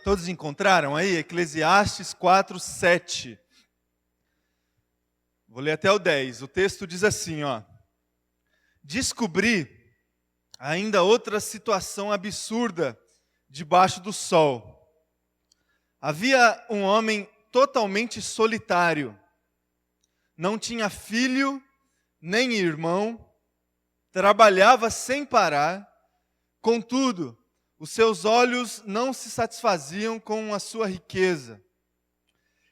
Todos encontraram aí? Eclesiastes 4:7. Vou ler até o 10. O texto diz assim, ó. Descobri ainda outra situação absurda debaixo do sol. Havia um homem totalmente solitário. Não tinha filho, nem irmão. Trabalhava sem parar. Contudo, os seus olhos não se satisfaziam com a sua riqueza.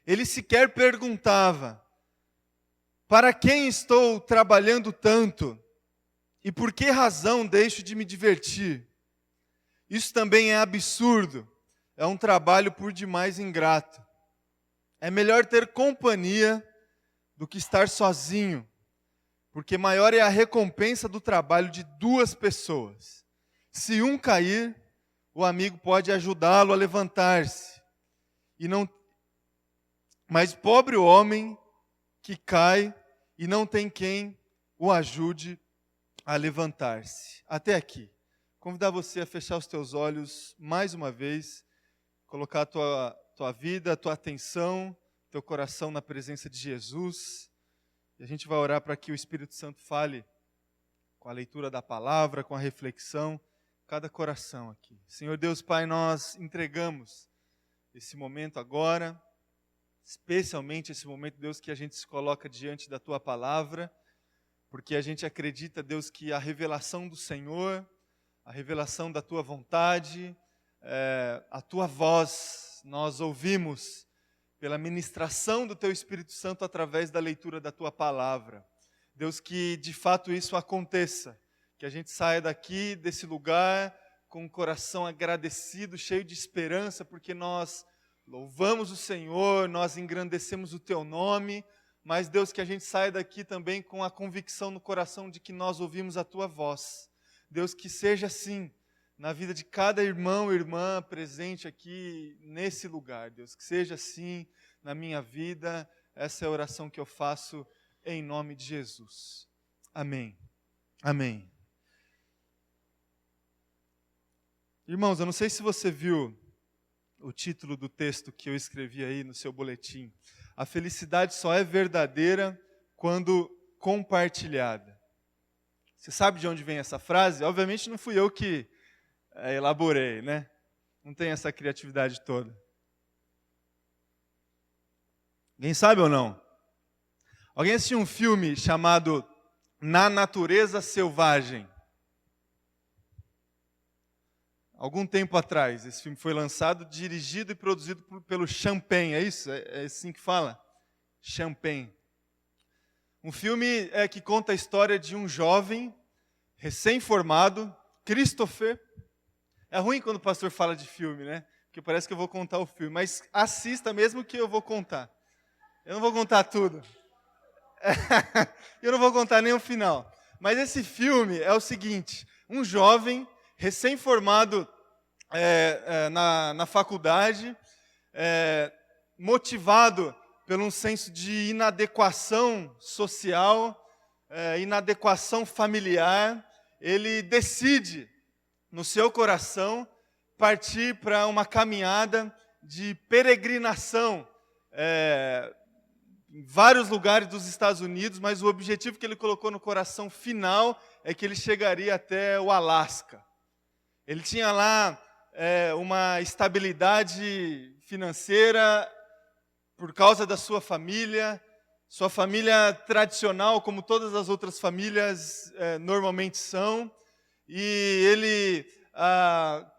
Ele sequer perguntava: para quem estou trabalhando tanto? E por que razão deixo de me divertir? Isso também é absurdo. É um trabalho por demais ingrato. É melhor ter companhia do que estar sozinho, porque maior é a recompensa do trabalho de duas pessoas. Se um cair, o amigo pode ajudá-lo a levantar-se. Mas pobre o homem que cai e não tem quem o ajude a levantar-se. Até aqui. Convidar você a fechar os teus olhos mais uma vez, colocar a tua vida, a tua atenção, teu coração na presença de Jesus. E a gente vai orar para que o Espírito Santo fale com a leitura da palavra, com a reflexão, cada coração aqui. Senhor Deus Pai, nós entregamos esse momento agora, especialmente esse momento, Deus, que a gente se coloca diante da Tua palavra, porque a gente acredita, Deus, que a revelação do Senhor, a revelação da Tua vontade, a Tua voz, nós ouvimos pela ministração do Teu Espírito Santo através da leitura da Tua palavra. Deus, que de fato isso aconteça, que a gente saia daqui, desse lugar, com o coração agradecido, cheio de esperança, porque nós louvamos o Senhor, nós engrandecemos o Teu nome, mas Deus, que a gente saia daqui também com a convicção no coração de que nós ouvimos a Tua voz. Deus, que seja assim na vida de cada irmão e irmã presente aqui nesse lugar. Deus, que seja assim na minha vida. Essa é a oração que eu faço em nome de Jesus. Amém. Amém. Irmãos, eu não sei se você viu o título do texto que eu escrevi aí no seu boletim. A felicidade só é verdadeira quando compartilhada. Você sabe de onde vem essa frase? Obviamente não fui eu que elaborei, né? Não tem essa criatividade toda. Alguém sabe ou não? Alguém assistiu um filme chamado Na Natureza Selvagem? Algum tempo atrás, esse filme foi lançado, dirigido e produzido pelo Champagne, é isso? É assim que fala? Champagne. Um filme que conta a história de um jovem, recém-formado, Christopher. É ruim quando o pastor fala de filme, né? Porque parece que eu vou contar o filme, mas assista mesmo que eu vou contar. Eu não vou contar tudo. Eu não vou contar nem o final. Mas esse filme é o seguinte, um jovem recém-formado na faculdade, motivado por um senso de inadequação social, inadequação familiar, ele decide, no seu coração, partir para uma caminhada de peregrinação em vários lugares dos Estados Unidos, mas o objetivo que ele colocou no coração final é que ele chegaria até o Alasca. Ele tinha lá uma estabilidade financeira por causa da sua família tradicional, como todas as outras famílias normalmente são, e ele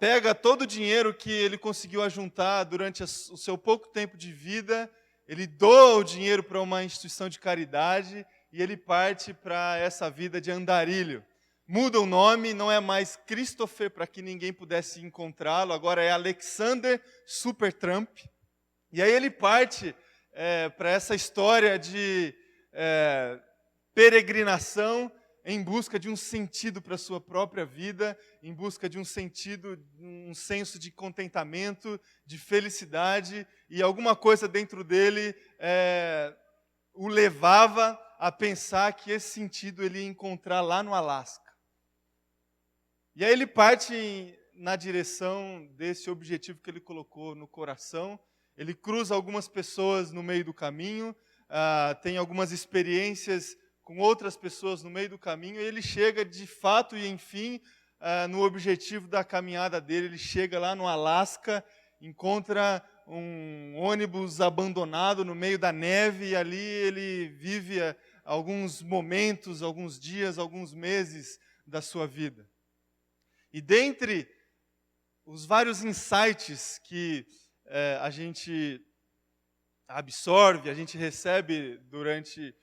pega todo o dinheiro que ele conseguiu ajuntar durante o seu pouco tempo de vida, ele doa o dinheiro para uma instituição de caridade e ele parte para essa vida de andarilho. Muda o nome, não é mais Christopher, para que ninguém pudesse encontrá-lo, agora é Alexander Supertramp. E aí ele parte para essa história de peregrinação em busca de um sentido para a sua própria vida, em busca de um sentido, um senso de contentamento, de felicidade, e alguma coisa dentro dele o levava a pensar que esse sentido ele ia encontrar lá no Alasca. E aí ele parte na direção desse objetivo que ele colocou no coração. Ele cruza algumas pessoas no meio do caminho, tem algumas experiências com outras pessoas no meio do caminho, e ele chega de fato e enfim no objetivo da caminhada dele. Ele chega lá no Alasca, encontra um ônibus abandonado no meio da neve, e ali ele vive alguns momentos, alguns dias, alguns meses da sua vida. E dentre os vários insights que a gente absorve, a gente recebe durante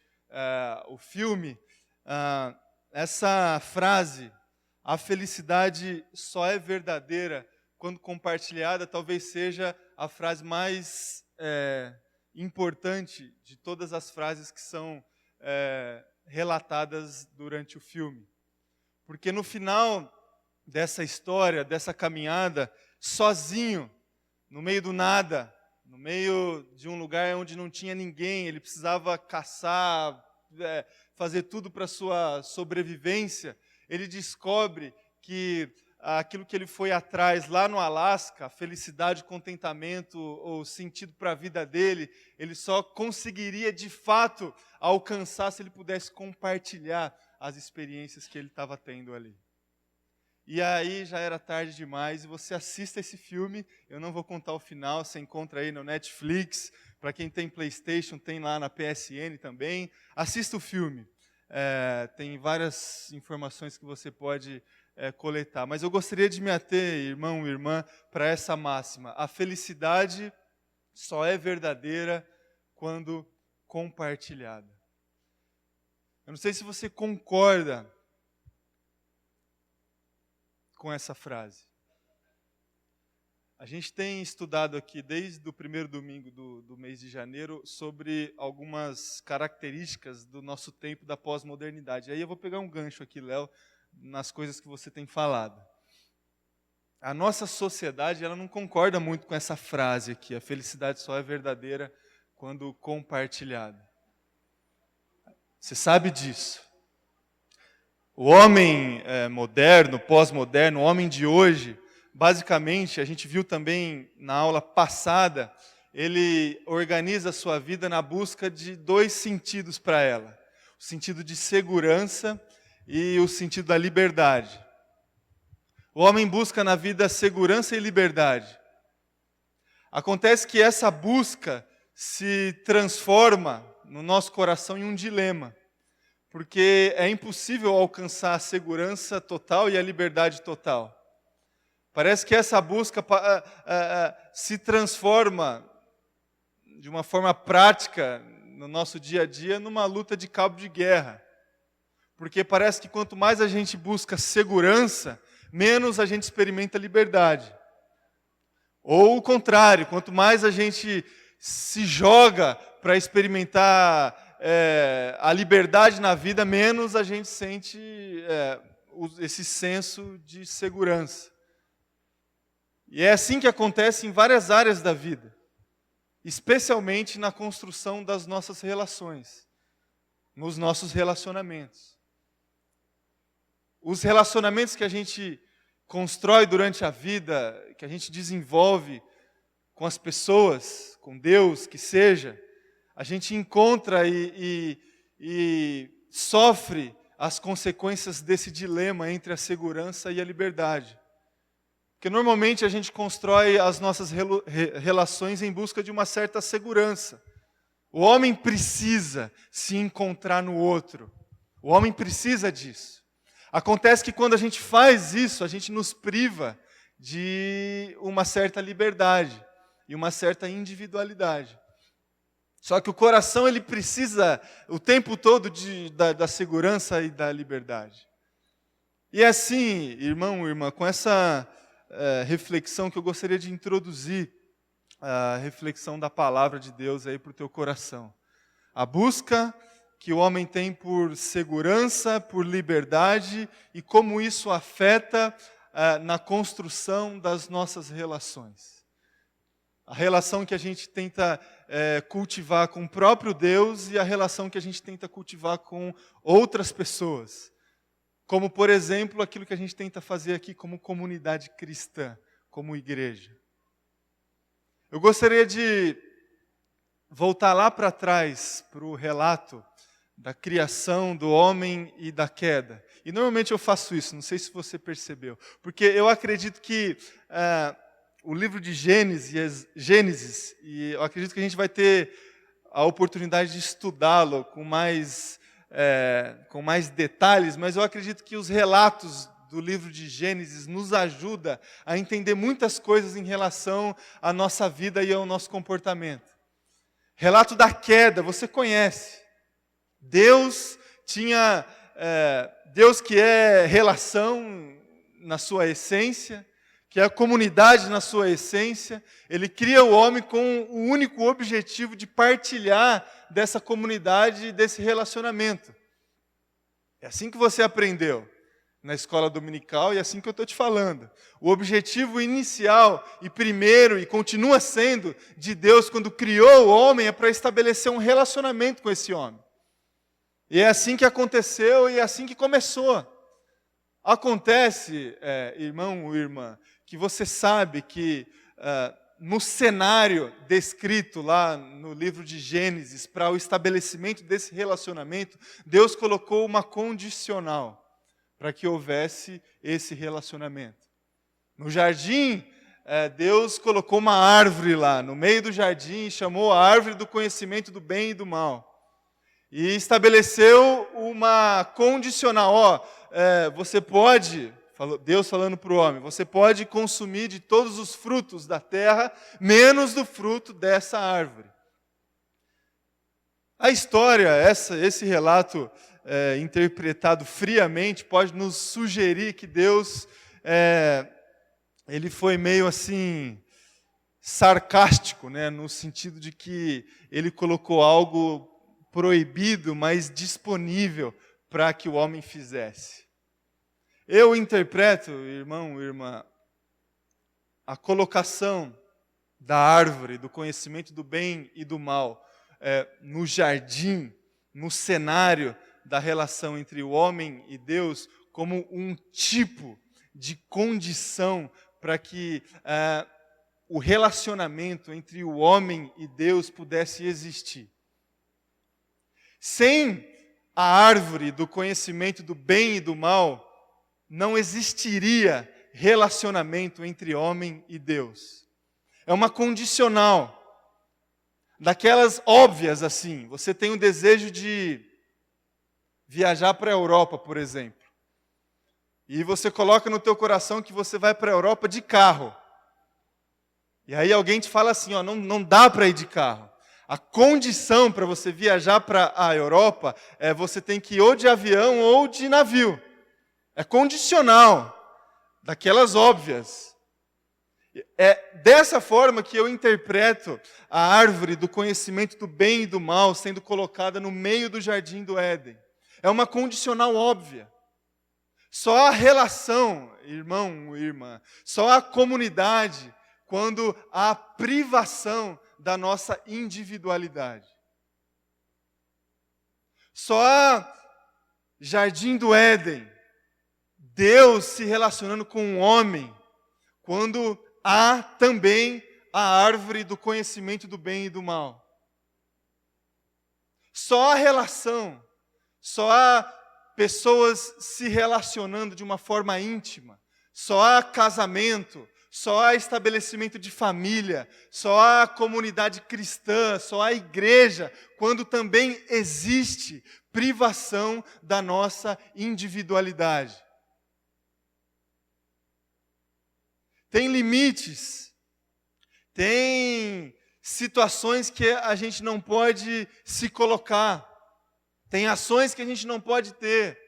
o filme, essa frase, a felicidade só é verdadeira quando compartilhada, talvez seja a frase mais importante de todas as frases que são relatadas durante o filme. Porque no final dessa história, dessa caminhada, sozinho, no meio do nada, no meio de um lugar onde não tinha ninguém, ele precisava caçar, fazer tudo para a sua sobrevivência, ele descobre que aquilo que ele foi atrás lá no Alasca, a felicidade, contentamento, o sentido para a vida dele, ele só conseguiria de fato alcançar se ele pudesse compartilhar as experiências que ele estava tendo ali. E aí já era tarde demais, e você assista esse filme, eu não vou contar o final, você encontra aí no Netflix, para quem tem PlayStation, tem lá na PSN também. Assista o filme, tem várias informações que você pode coletar. Mas eu gostaria de me ater, irmão e irmã, para essa máxima: a felicidade só é verdadeira quando compartilhada. Eu não sei se você concorda com essa frase. A gente tem estudado aqui desde o primeiro domingo do mês de janeiro sobre algumas características do nosso tempo da pós-modernidade. Aí eu vou pegar um gancho aqui, Léo, nas coisas que você tem falado. A nossa sociedade, ela não concorda muito com essa frase aqui: a felicidade só é verdadeira quando compartilhada. Você sabe disso. O homem moderno, pós-moderno, o homem de hoje, basicamente, a gente viu também na aula passada, ele organiza a sua vida na busca de dois sentidos para ela: o sentido de segurança e o sentido da liberdade. O homem busca na vida segurança e liberdade. Acontece que essa busca se transforma no nosso coração em um dilema, porque é impossível alcançar a segurança total e a liberdade total. Parece que essa busca se transforma de uma forma prática no nosso dia a dia numa luta de cabo de guerra. Porque parece que quanto mais a gente busca segurança, menos a gente experimenta liberdade. Ou o contrário, quanto mais a gente se joga para experimentar a liberdade na vida, menos a gente sente esse senso de segurança. E é assim que acontece em várias áreas da vida, especialmente na construção das nossas relações, nos nossos relacionamentos. Os relacionamentos que a gente constrói durante a vida, que a gente desenvolve com as pessoas, com Deus, que seja, a gente encontra e sofre as consequências desse dilema entre a segurança e a liberdade. Porque normalmente a gente constrói as nossas relações em busca de uma certa segurança. O homem precisa se encontrar no outro. O homem precisa disso. Acontece que quando a gente faz isso, a gente nos priva de uma certa liberdade e uma certa individualidade. Só que o coração, ele precisa o tempo todo da segurança e da liberdade. E é assim, irmão e irmã, com essa reflexão que eu gostaria de introduzir, a reflexão da palavra de Deus aí para o teu coração. A busca que o homem tem por segurança, por liberdade, e como isso afeta na construção das nossas relações. A relação que a gente tenta cultivar com o próprio Deus e a relação que a gente tenta cultivar com outras pessoas. Como, por exemplo, aquilo que a gente tenta fazer aqui como comunidade cristã, como igreja. Eu gostaria de voltar lá para trás, para o relato da criação do homem e da queda. E normalmente eu faço isso, não sei se você percebeu, porque eu acredito que o livro de Gênesis, e eu acredito que a gente vai ter a oportunidade de estudá-lo com mais detalhes, mas eu acredito que os relatos do livro de Gênesis nos ajuda a entender muitas coisas em relação à nossa vida e ao nosso comportamento. Relato da queda, você conhece. Deus que é relação na sua essência, que é a comunidade na sua essência, Ele cria o homem com o único objetivo de partilhar dessa comunidade e desse relacionamento. É assim que você aprendeu na escola dominical e é assim que eu estou te falando. O objetivo inicial e primeiro, e continua sendo, de Deus quando criou o homem, é para estabelecer um relacionamento com esse homem. E é assim que aconteceu e é assim que começou. Acontece, irmão ou irmã, que você sabe que no cenário descrito lá no livro de Gênesis, para o estabelecimento desse relacionamento, Deus colocou uma condicional para que houvesse esse relacionamento. No jardim, Deus colocou uma árvore lá, no meio do jardim, e chamou a árvore do conhecimento do bem e do mal. E estabeleceu uma condicional, você pode, Deus falando para o homem, você pode consumir de todos os frutos da terra, menos do fruto dessa árvore. A história, esse relato interpretado friamente, pode nos sugerir que Deus, ele foi meio assim, sarcástico, né, no sentido de que ele colocou algo proibido, mas disponível para que o homem fizesse. Eu interpreto, irmão e irmã, a colocação da árvore, do conhecimento do bem e do mal, no jardim, no cenário da relação entre o homem e Deus, como um tipo de condição para que o relacionamento entre o homem e Deus pudesse existir. Sem a árvore do conhecimento do bem e do mal, não existiria relacionamento entre homem e Deus. É uma condicional, daquelas óbvias assim. Você tem o desejo de viajar para a Europa, por exemplo. E você coloca no teu coração que você vai para a Europa de carro. E aí alguém te fala assim, não dá para ir de carro. A condição para você viajar para a Europa é você tem que ir ou de avião ou de navio. É condicional, daquelas óbvias. É dessa forma que eu interpreto a árvore do conhecimento do bem e do mal sendo colocada no meio do jardim do Éden. É uma condicional óbvia. Só a relação, irmão e irmã, só a comunidade, quando há privação da nossa individualidade. Só há jardim do Éden, Deus se relacionando com o homem, quando há também a árvore do conhecimento do bem e do mal. Só há relação, só há pessoas se relacionando de uma forma íntima, só há casamento, só há estabelecimento de família, só há comunidade cristã, só há igreja, quando também existe privação da nossa individualidade. Tem limites, tem situações que a gente não pode se colocar, tem ações que a gente não pode ter.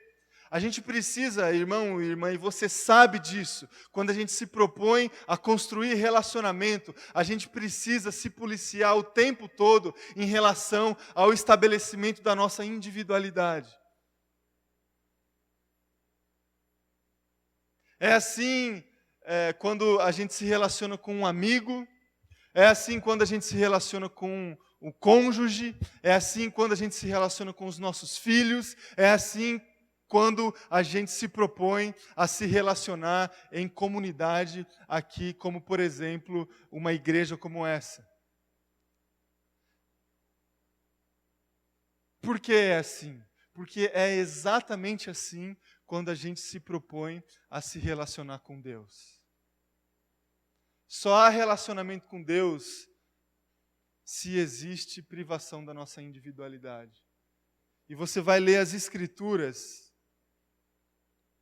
A gente precisa, irmão e irmã, e você sabe disso, quando a gente se propõe a construir relacionamento, a gente precisa se policiar o tempo todo em relação ao estabelecimento da nossa individualidade. É assim quando a gente se relaciona com um amigo, é assim quando a gente se relaciona com o cônjuge, é assim quando a gente se relaciona com os nossos filhos, é assim quando a gente se propõe a se relacionar em comunidade aqui, como por exemplo, uma igreja como essa. Por que é assim? Porque é exatamente assim quando a gente se propõe a se relacionar com Deus. Só há relacionamento com Deus se existe privação da nossa individualidade. E você vai ler as Escrituras,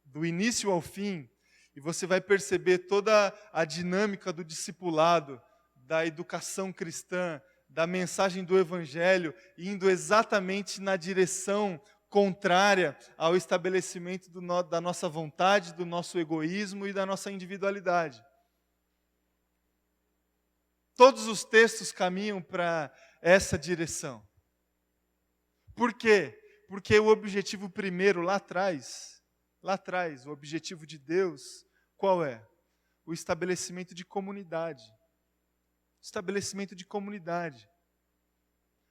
do início ao fim, e você vai perceber toda a dinâmica do discipulado, da educação cristã, da mensagem do Evangelho, indo exatamente na direção contrária ao estabelecimento da nossa vontade, do nosso egoísmo e da nossa individualidade. Todos os textos caminham para essa direção. Por quê? Porque o objetivo primeiro, lá atrás, o objetivo de Deus, qual é? O estabelecimento de comunidade. Estabelecimento de comunidade.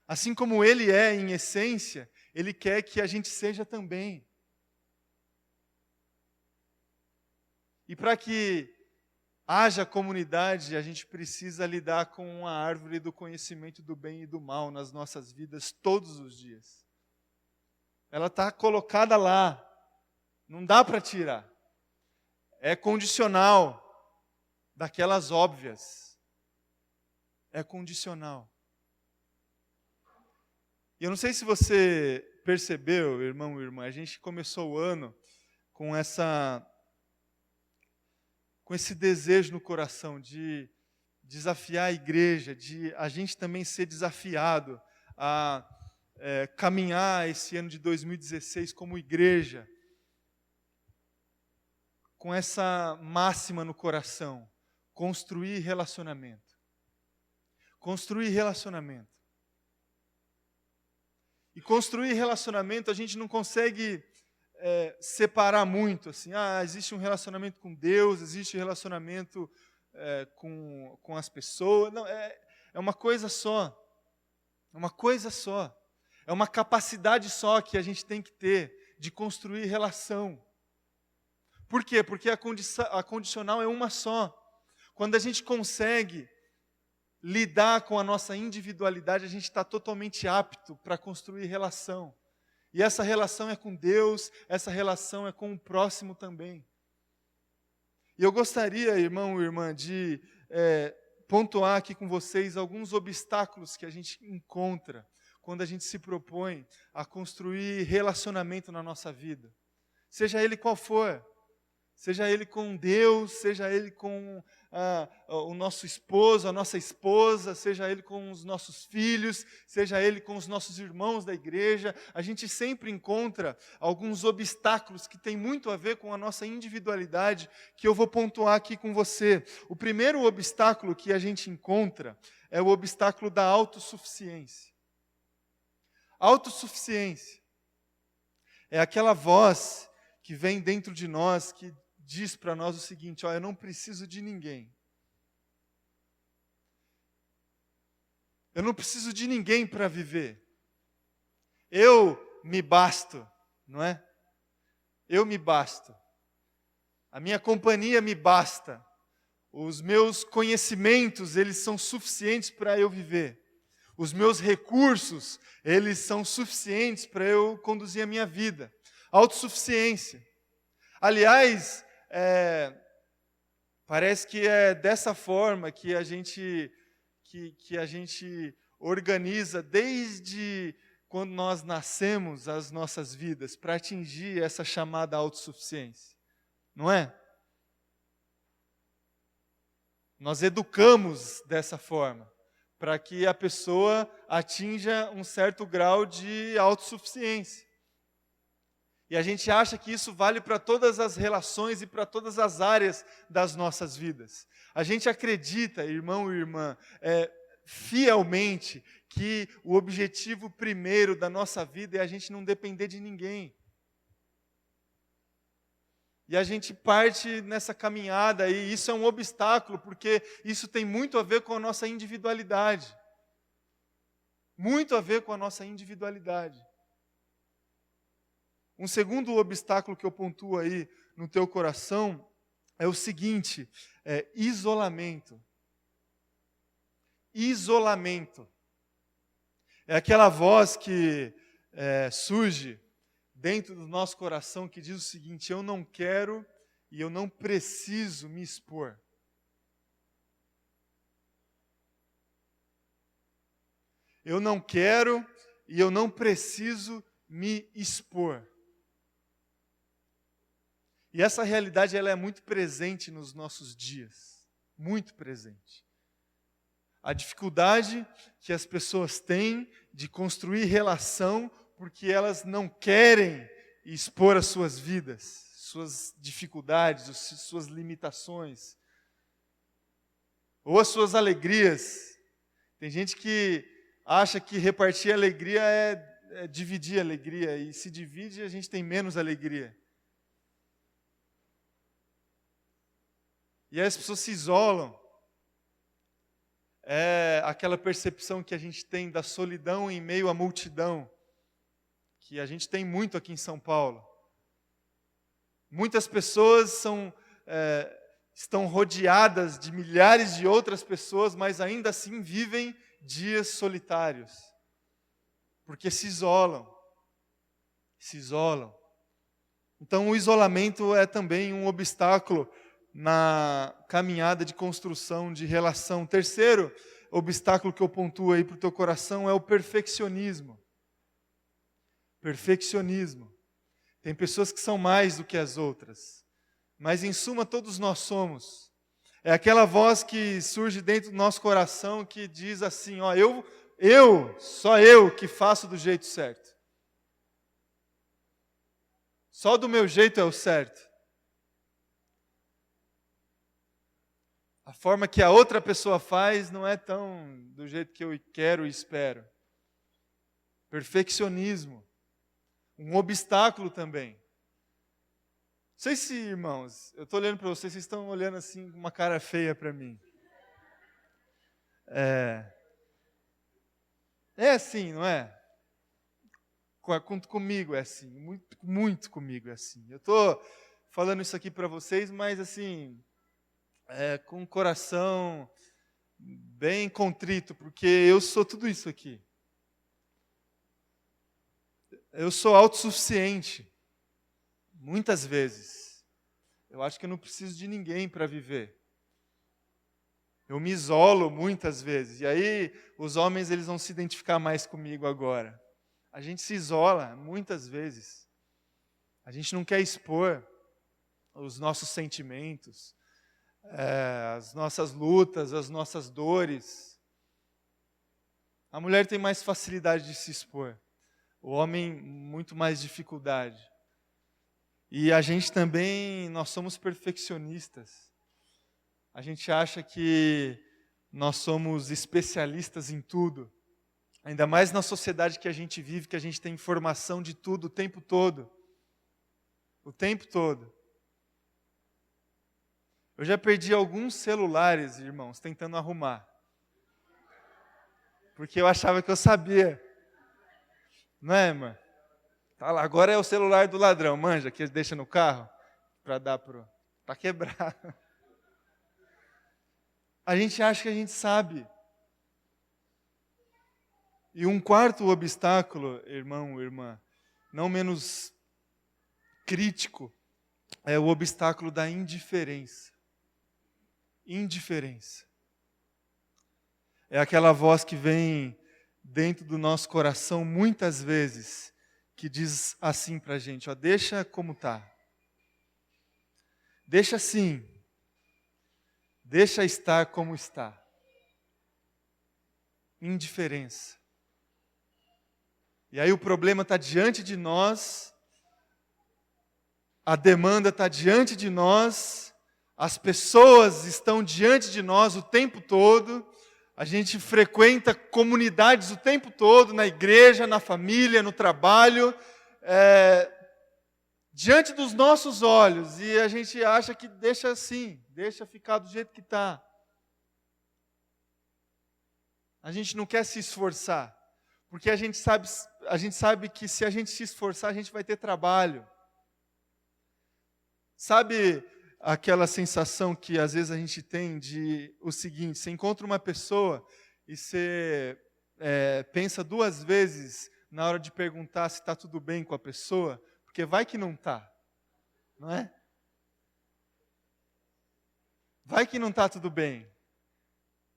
Assim como Ele é em essência, Ele quer que a gente seja também. E para que haja comunidade, a gente precisa lidar com a árvore do conhecimento do bem e do mal nas nossas vidas todos os dias. Ela está colocada lá, não dá para tirar. É condicional, daquelas óbvias. É condicional. E eu não sei se você percebeu, irmão e irmã, a gente começou o ano com esse desejo no coração de desafiar a igreja, de a gente também ser desafiado a caminhar esse ano de 2016 como igreja, com essa máxima no coração: construir relacionamento. Construir relacionamento. E construir relacionamento a gente não consegue separar muito, assim, existe um relacionamento com Deus, existe um relacionamento com as pessoas. Não, é uma coisa só. É uma coisa só. É uma capacidade só que a gente tem que ter de construir relação. Por quê? Porque a condicional é uma só. Quando a gente consegue lidar com a nossa individualidade, a gente está totalmente apto para construir relação. E essa relação é com Deus, essa relação é com o próximo também. E eu gostaria, irmão e irmã, de pontuar aqui com vocês alguns obstáculos que a gente encontra quando a gente se propõe a construir relacionamento na nossa vida. Seja ele qual for. Seja ele com Deus, seja ele com o nosso esposo, a nossa esposa, seja ele com os nossos filhos, seja ele com os nossos irmãos da igreja. A gente sempre encontra alguns obstáculos que têm muito a ver com a nossa individualidade, que eu vou pontuar aqui com você. O primeiro obstáculo que a gente encontra é o obstáculo da autossuficiência. Autossuficiência é aquela voz que vem dentro de nós, que diz para nós o seguinte: eu não preciso de ninguém. Eu não preciso de ninguém para viver. Eu me basto, não é? Eu me basto. A minha companhia me basta. Os meus conhecimentos, eles são suficientes para eu viver. Os meus recursos, eles são suficientes para eu conduzir a minha vida. Autossuficiência. Aliás, parece que é dessa forma que a gente organiza desde quando nós nascemos as nossas vidas para atingir essa chamada autossuficiência, não é? Nós educamos dessa forma para que a pessoa atinja um certo grau de autossuficiência. E a gente acha que isso vale para todas as relações e para todas as áreas das nossas vidas. A gente acredita, irmão e irmã, fielmente, que o objetivo primeiro da nossa vida é a gente não depender de ninguém. E a gente parte nessa caminhada, e isso é um obstáculo, porque isso tem muito a ver com a nossa individualidade. Muito a ver com a nossa individualidade. Um segundo obstáculo que eu pontuo aí no teu coração é o seguinte, isolamento. Isolamento. É aquela voz que surge dentro do nosso coração que diz o seguinte: eu não quero e eu não preciso me expor. Eu não quero e eu não preciso me expor. E essa realidade ela é muito presente nos nossos dias, muito presente. A dificuldade que as pessoas têm de construir relação porque elas não querem expor as suas vidas, suas dificuldades, suas limitações, ou as suas alegrias. Tem gente que acha que repartir alegria é dividir alegria, e se divide a gente tem menos alegria. E aí as pessoas se isolam. É aquela percepção que a gente tem da solidão em meio à multidão, que a gente tem muito aqui em São Paulo. Muitas pessoas estão rodeadas de milhares de outras pessoas, mas ainda assim vivem dias solitários, porque se isolam. Então o isolamento é também um obstáculo na caminhada de construção de relação. Terceiro obstáculo que eu pontuo aí para o teu coração é o perfeccionismo. Perfeccionismo. Tem pessoas que são mais do que as outras, mas em suma todos nós somos. É aquela voz que surge dentro do nosso coração que diz assim, ó, só eu que faço do jeito certo. Só do meu jeito é o certo. A forma que a outra pessoa faz não é tão do jeito que eu quero e espero. Perfeccionismo. Um obstáculo também. Não sei se, irmãos, eu estou olhando para vocês estão olhando assim com uma cara feia para mim. É assim, não é? Comigo é assim, muito comigo é assim. Eu estou falando isso aqui para vocês, mas assim, com o coração bem contrito, porque eu sou tudo isso aqui. Eu sou autossuficiente, muitas vezes. Eu acho que eu não preciso de ninguém para viver. Eu me isolo muitas vezes, e aí os homens eles vão se identificar mais comigo agora. A gente se isola muitas vezes. A gente não quer expor os nossos sentimentos, as nossas lutas, as nossas dores. A mulher tem mais facilidade de se expor. O homem, muito mais dificuldade. E a gente também, nós somos perfeccionistas. A gente acha que nós somos especialistas em tudo. Ainda mais na sociedade que a gente vive, que a gente tem informação de tudo o tempo todo. O tempo todo. Eu já perdi alguns celulares, irmãos, tentando arrumar. Porque eu achava que eu sabia. Não é, irmã? Tá lá, agora é o celular do ladrão, manja, que ele deixa no carro para dar para quebrar. A gente acha que a gente sabe. E um quarto obstáculo, irmão, irmã, não menos crítico, é o obstáculo da indiferença. Indiferença. É aquela voz que vem dentro do nosso coração muitas vezes, que diz assim para a gente, ó, deixa como está. Deixa assim. Deixa estar como está. Indiferença. E aí o problema está diante de nós, a demanda está diante de nós, as pessoas estão diante de nós o tempo todo, a gente frequenta comunidades o tempo todo, na igreja, na família, no trabalho, diante dos nossos olhos, e a gente acha que deixa assim, deixa ficar do jeito que está. A gente não quer se esforçar, porque a gente sabe, a gente sabe que se a gente se esforçar, a gente vai ter trabalho. Sabe aquela sensação que às vezes a gente tem de o seguinte: você encontra uma pessoa e você pensa duas vezes na hora de perguntar se está tudo bem com a pessoa, porque vai que não está, não é? Vai que não está tudo bem.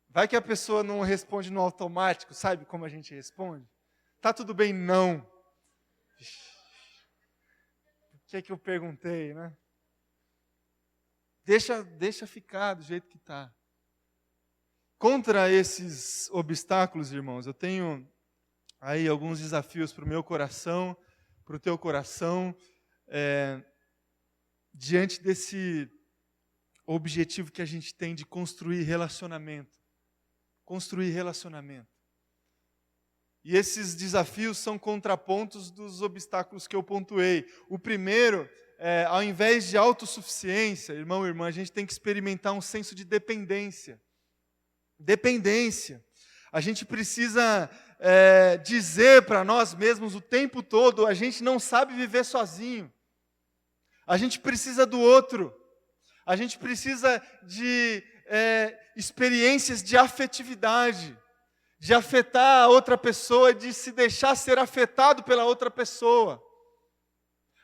Vai que a pessoa não responde no automático, sabe como a gente responde? Está tudo bem? Não. Por que eu perguntei, né? Deixa ficar do jeito que está. Contra esses obstáculos, irmãos, eu tenho aí alguns desafios para o meu coração, para o teu coração, diante desse objetivo que a gente tem de construir relacionamento. Construir relacionamento. E esses desafios são contrapontos dos obstáculos que eu pontuei. O primeiro, ao invés de autossuficiência, irmão e irmã, a gente tem que experimentar um senso de dependência. Dependência. A gente precisa dizer para nós mesmos o tempo todo: a gente não sabe viver sozinho. A gente precisa do outro. A gente precisa de experiências de afetividade, de afetar a outra pessoa, de se deixar ser afetado pela outra pessoa.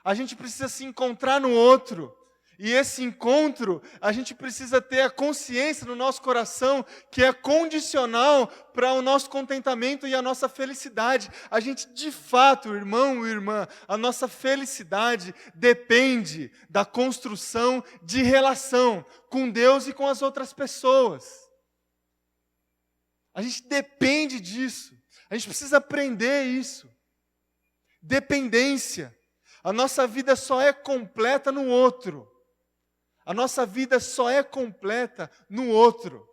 A gente precisa se encontrar no outro. E esse encontro, a gente precisa ter a consciência no nosso coração que é condicional para o nosso contentamento e a nossa felicidade. A gente, de fato, irmão e irmã, a nossa felicidade depende da construção de relação com Deus e com as outras pessoas. A gente depende disso. A gente precisa aprender isso. Dependência. A nossa vida só é completa no outro. A nossa vida só é completa no outro.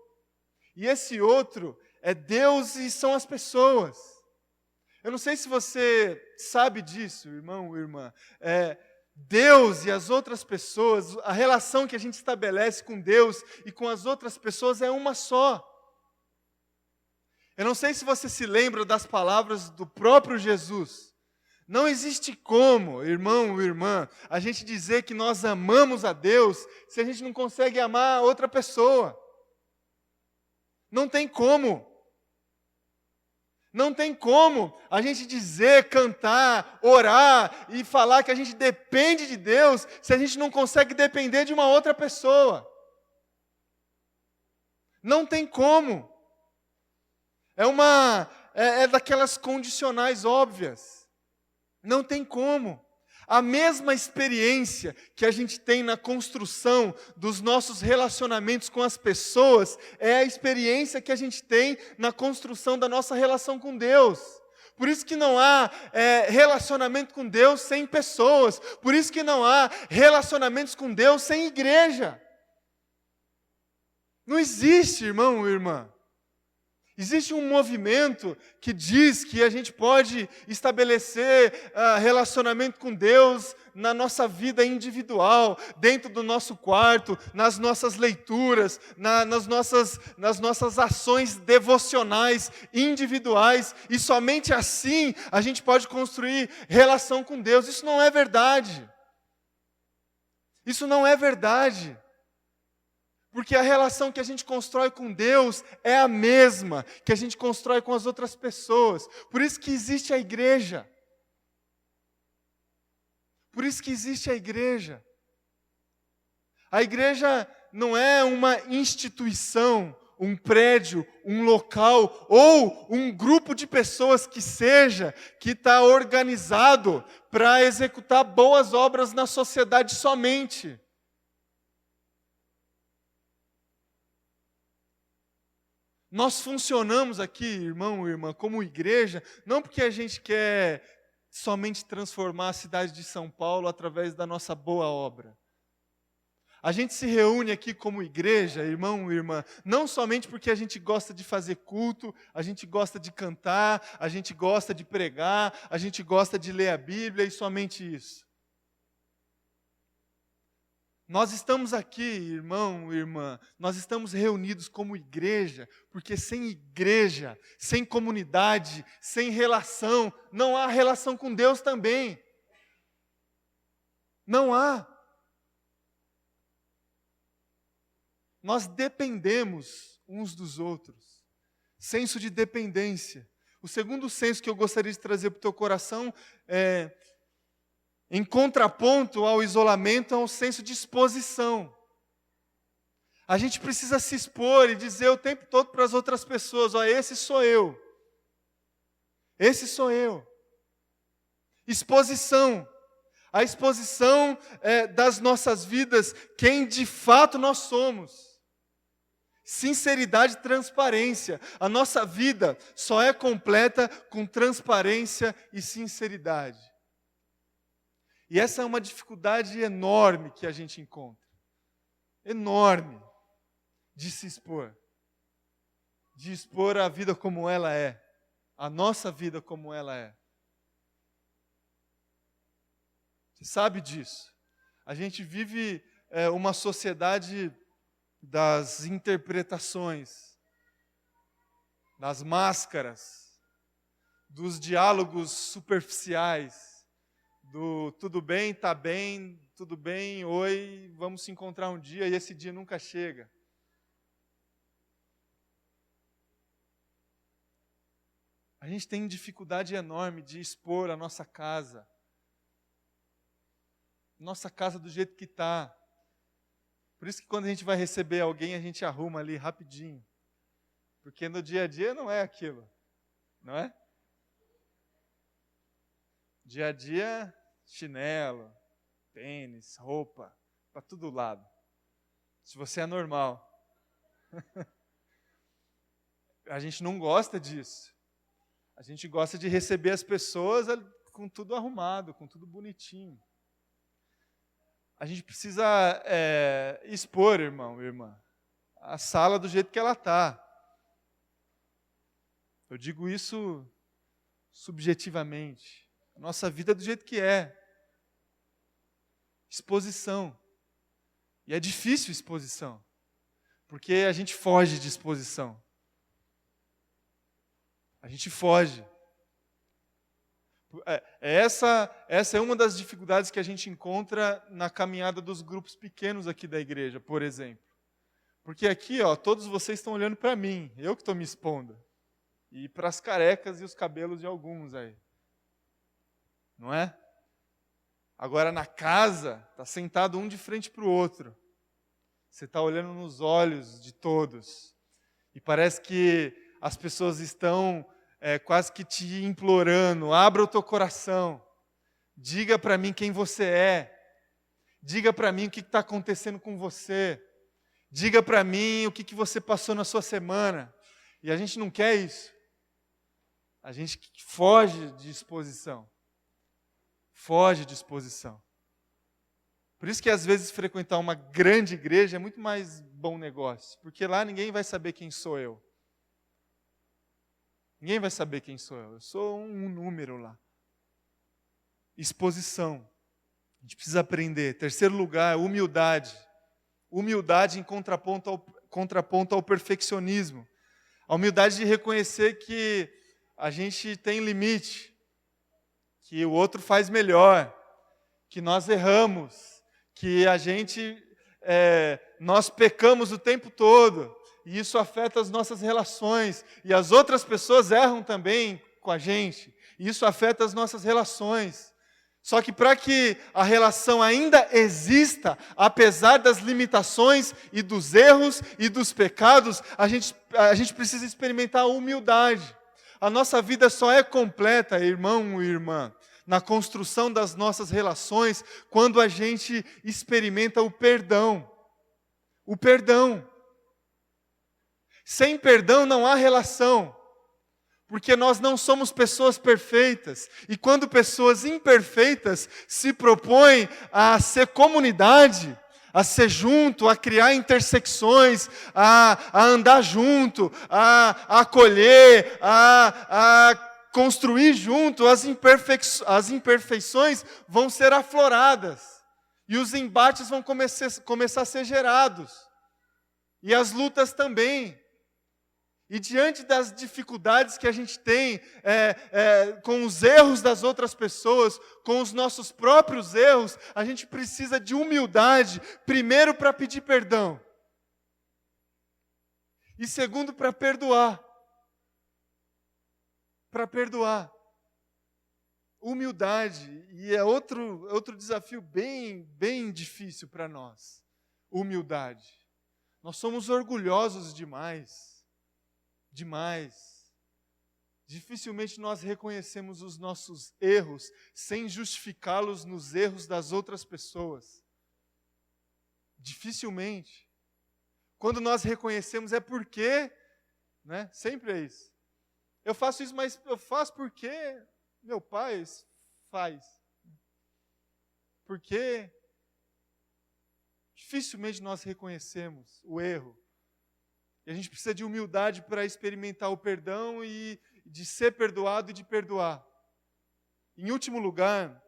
E esse outro é Deus e são as pessoas. Eu não sei se você sabe disso, irmão ou irmã. Deus e as outras pessoas, a relação que a gente estabelece com Deus e com as outras pessoas é uma só. Eu não sei se você se lembra das palavras do próprio Jesus. Não existe como, irmão ou irmã, a gente dizer que nós amamos a Deus se a gente não consegue amar outra pessoa. Não tem como. Não tem como a gente dizer, cantar, orar e falar que a gente depende de Deus se a gente não consegue depender de uma outra pessoa. Não tem como. É daquelas condicionais óbvias. Não tem como. A mesma experiência que a gente tem na construção dos nossos relacionamentos com as pessoas é a experiência que a gente tem na construção da nossa relação com Deus. Por isso que não há relacionamento com Deus sem pessoas. Por isso que não há relacionamentos com Deus sem igreja. Não existe, irmão ou irmã. Existe um movimento que diz que a gente pode estabelecer relacionamento com Deus na nossa vida individual, dentro do nosso quarto, nas nossas leituras, nas nossas ações devocionais individuais, e somente assim a gente pode construir relação com Deus. Isso não é verdade. Isso não é verdade. Porque a relação que a gente constrói com Deus é a mesma que a gente constrói com as outras pessoas. Por isso que existe a igreja. Por isso que existe a igreja. A igreja não é uma instituição, um prédio, um local ou um grupo de pessoas que está organizado para executar boas obras na sociedade somente. Nós funcionamos aqui, irmão e irmã, como igreja, não porque a gente quer somente transformar a cidade de São Paulo através da nossa boa obra. A gente se reúne aqui como igreja, irmão e irmã, não somente porque a gente gosta de fazer culto, a gente gosta de cantar, a gente gosta de pregar, a gente gosta de ler a Bíblia e somente isso. Nós estamos aqui, irmão, irmã, nós estamos reunidos como igreja, porque sem igreja, sem comunidade, sem relação, não há relação com Deus também. Não há. Nós dependemos uns dos outros. Senso de dependência. O segundo senso que eu gostaria de trazer para o teu coração é, em contraponto ao isolamento, é um senso de exposição. A gente precisa se expor e dizer o tempo todo para as outras pessoas, ó, esse sou eu. Esse sou eu. Exposição. A exposição das nossas vidas, quem de fato nós somos. Sinceridade e transparência. A nossa vida só é completa com transparência e sinceridade. E essa é uma dificuldade enorme que a gente encontra. Enorme. De se expor. De expor a vida como ela é. A nossa vida como ela é. Você sabe disso. A gente vive uma sociedade das interpretações, das máscaras, dos diálogos superficiais, do tudo bem, tudo bem, oi, vamos se encontrar um dia e esse dia nunca chega. A gente tem dificuldade enorme de expor a nossa casa do jeito que está. Por isso que quando a gente vai receber alguém, a gente arruma ali rapidinho. Porque no dia a dia não é aquilo, não é? Dia a dia, chinelo, tênis, roupa, para todo lado. Se você é normal. A gente não gosta disso. A gente gosta de receber as pessoas com tudo arrumado, com tudo bonitinho. A gente precisa expor, irmão, irmã, a sala do jeito que ela está. Eu digo isso subjetivamente. A nossa vida é do jeito que é. Exposição. E é difícil exposição, porque a gente foge de exposição. A gente foge. Essa é uma das dificuldades que a gente encontra na caminhada dos grupos pequenos aqui da igreja, por exemplo. Porque aqui, ó, todos vocês estão olhando para mim, eu que estou me expondo. E para as carecas e os cabelos de alguns aí. Não é? Agora na casa, está sentado um de frente para o outro. Você está olhando nos olhos de todos. E parece que as pessoas estão quase que te implorando, abra o teu coração, diga para mim quem você é, diga para mim o que está acontecendo com você, diga para mim o que você passou na sua semana. E a gente não quer isso. A gente foge de exposição. Foge de exposição. Por isso que às vezes frequentar uma grande igreja é muito mais bom negócio, porque lá ninguém vai saber quem sou eu. Ninguém vai saber quem sou eu. Eu sou um número lá. Exposição. A gente precisa aprender. Terceiro lugar, humildade. Humildade em contraponto ao perfeccionismo. A humildade de reconhecer que a gente tem limite, que o outro faz melhor, que nós erramos, que nós pecamos o tempo todo. E isso afeta as nossas relações. E as outras pessoas erram também com a gente. E isso afeta as nossas relações. Só que para que a relação ainda exista, apesar das limitações e dos erros e dos pecados, a gente precisa experimentar a humildade. A nossa vida só é completa, irmão e irmã, na construção das nossas relações, quando a gente experimenta o perdão. O perdão. Sem perdão não há relação, porque nós não somos pessoas perfeitas. E quando pessoas imperfeitas se propõem a ser comunidade, a ser junto, a criar intersecções, a andar junto, a acolher, a construir junto, as imperfeições vão ser afloradas. E os embates vão começar a ser gerados. E as lutas também. E diante das dificuldades que a gente tem com os erros das outras pessoas, com os nossos próprios erros, a gente precisa de humildade, primeiro para pedir perdão. E segundo, para perdoar. Para perdoar. Humildade. E é outro desafio bem difícil para nós. Humildade. Nós somos orgulhosos demais. Demais. Dificilmente nós reconhecemos os nossos erros sem justificá-los nos erros das outras pessoas. Dificilmente. Quando nós reconhecemos é porque, né? Sempre é isso. Eu faço isso, mas eu faço porque meu pai faz. Porque dificilmente nós reconhecemos o erro. E a gente precisa de humildade para experimentar o perdão e de ser perdoado e de perdoar. Em último lugar,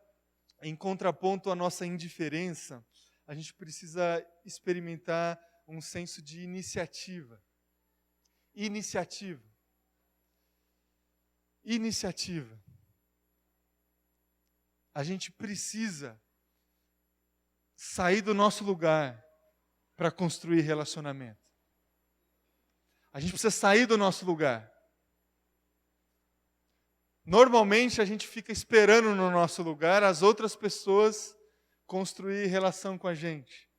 em contraponto à nossa indiferença, a gente precisa experimentar um senso de iniciativa. Iniciativa. A gente precisa sair do nosso lugar para construir relacionamento. A gente precisa sair do nosso lugar. Normalmente a gente fica esperando no nosso lugar as outras pessoas construir relação com a gente.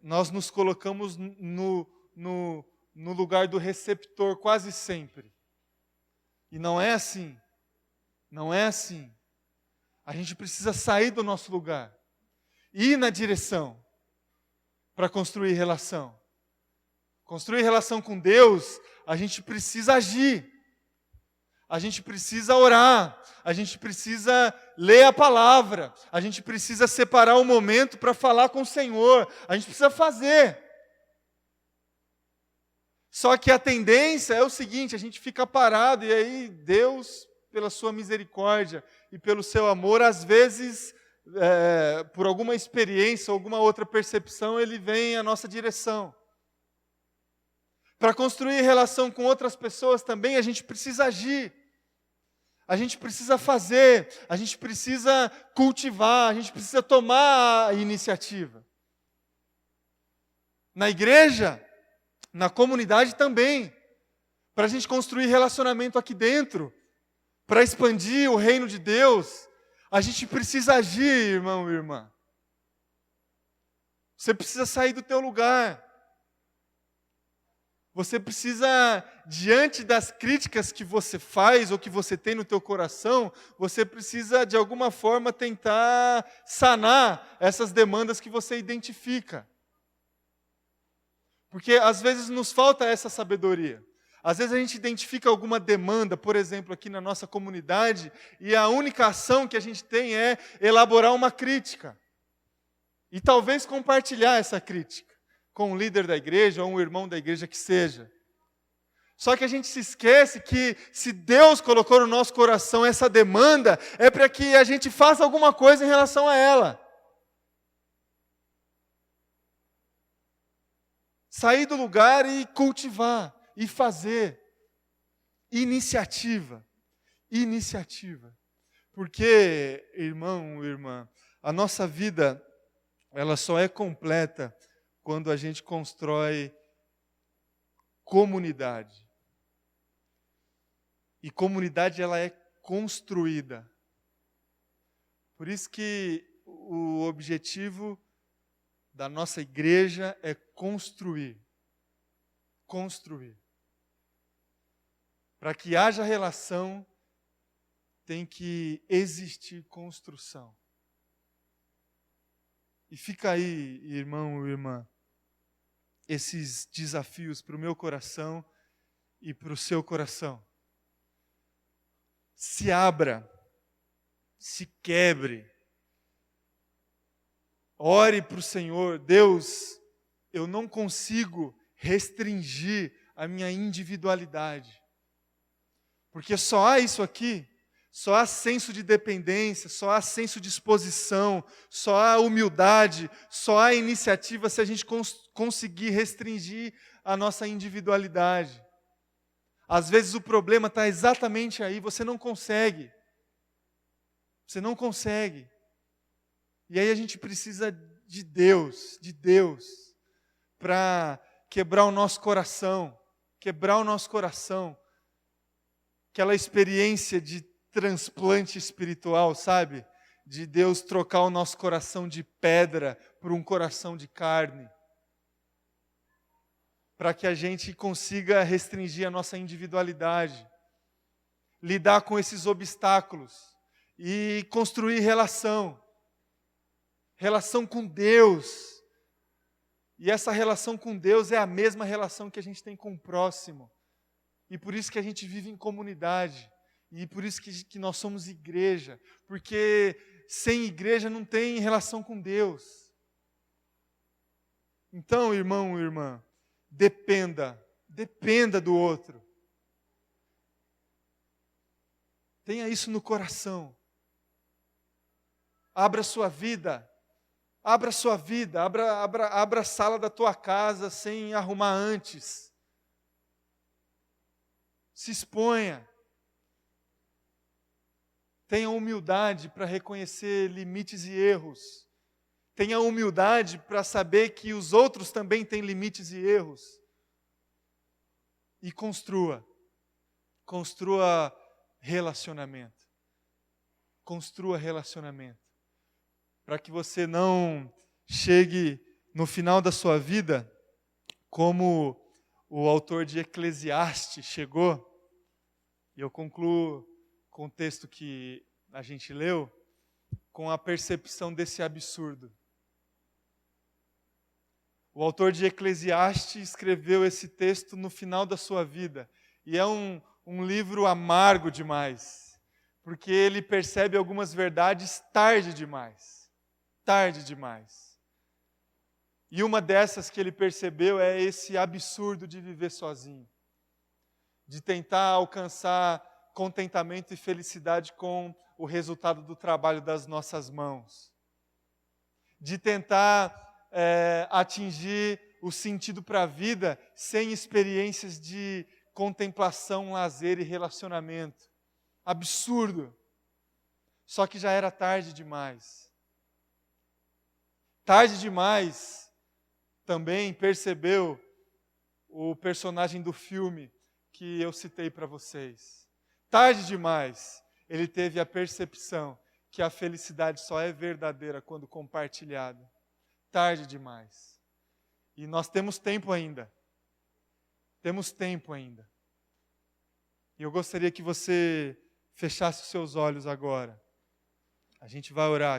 Nós nos colocamos no lugar do receptor quase sempre. E não é assim. Não é assim. A gente precisa sair do nosso lugar. Ir na direção. Para construir relação. Construir relação com Deus, a gente precisa agir. A gente precisa orar. A gente precisa ler a palavra. A gente precisa separar um momento para falar com o Senhor. A gente precisa fazer. Só que a tendência é o seguinte, a gente fica parado e aí Deus, pela sua misericórdia e pelo seu amor, às vezes, por alguma experiência, alguma outra percepção, Ele vem à nossa direção. Para construir relação com outras pessoas também, a gente precisa agir. A gente precisa fazer, a gente precisa cultivar, a gente precisa tomar a iniciativa. Na igreja, na comunidade também, para a gente construir relacionamento aqui dentro, para expandir o reino de Deus, a gente precisa agir, irmão e irmã. Você precisa sair do teu lugar. Você precisa, diante das críticas que você faz ou que você tem no teu coração, você precisa, de alguma forma, tentar sanar essas demandas que você identifica. Porque, às vezes, nos falta essa sabedoria. Às vezes, a gente identifica alguma demanda, por exemplo, aqui na nossa comunidade, e a única ação que a gente tem é elaborar uma crítica. E talvez compartilhar essa crítica com o líder da igreja ou um irmão da igreja que seja. Só que a gente se esquece que se Deus colocou no nosso coração essa demanda, é para que a gente faça alguma coisa em relação a ela. Sair do lugar e cultivar, e fazer. Iniciativa. Porque, irmão, irmã, a nossa vida, ela só é completa quando a gente constrói comunidade. E comunidade, ela é construída. Por isso que o objetivo da nossa igreja é construir. Construir. Para que haja relação, tem que existir construção. E fica aí, irmão e irmã, esses desafios para o meu coração e para o seu coração. Se abra, se quebre, ore para o Senhor. Deus, eu não consigo restringir a minha individualidade, porque só há isso aqui, Só há senso de dependência, só há senso de exposição, só há humildade, só há iniciativa se a gente conseguir restringir a nossa individualidade. Às vezes o problema está exatamente aí, você não consegue. Você não consegue. E aí a gente precisa de Deus, para quebrar o nosso coração, aquela experiência de transplante espiritual, sabe? De Deus trocar o nosso coração de pedra por um coração de carne. Para que a gente consiga restringir a nossa individualidade, lidar com esses obstáculos e construir relação com Deus. E essa relação com Deus é a mesma relação que a gente tem com o próximo. E por isso que a gente vive em comunidade. E por isso que nós somos igreja. Porque sem igreja não tem relação com Deus. Então, irmão e irmã, dependa do outro. Tenha isso no coração. Abra sua vida, abra a sala da tua casa sem arrumar antes. Se exponha. Tenha humildade para reconhecer limites e erros. Tenha humildade para saber que os outros também têm limites e erros. E construa relacionamento. Construa relacionamento. Para que você não chegue no final da sua vida como o autor de Eclesiastes chegou. E eu concluo com o texto que a gente leu, com a percepção desse absurdo. O autor de Eclesiastes escreveu esse texto no final da sua vida. E é um livro amargo demais, porque ele percebe algumas verdades tarde demais. E uma dessas que ele percebeu é esse absurdo de viver sozinho, de tentar alcançar contentamento e felicidade com o resultado do trabalho das nossas mãos, de tentar atingir o sentido para a vida sem experiências de contemplação, lazer e relacionamento. Absurdo. Só que já era tarde demais. Tarde demais também percebeu o personagem do filme que eu citei para vocês. Tarde demais ele teve a percepção que a felicidade só é verdadeira quando compartilhada. Tarde demais. E nós temos tempo ainda. E eu gostaria que você fechasse os seus olhos agora. A gente vai orar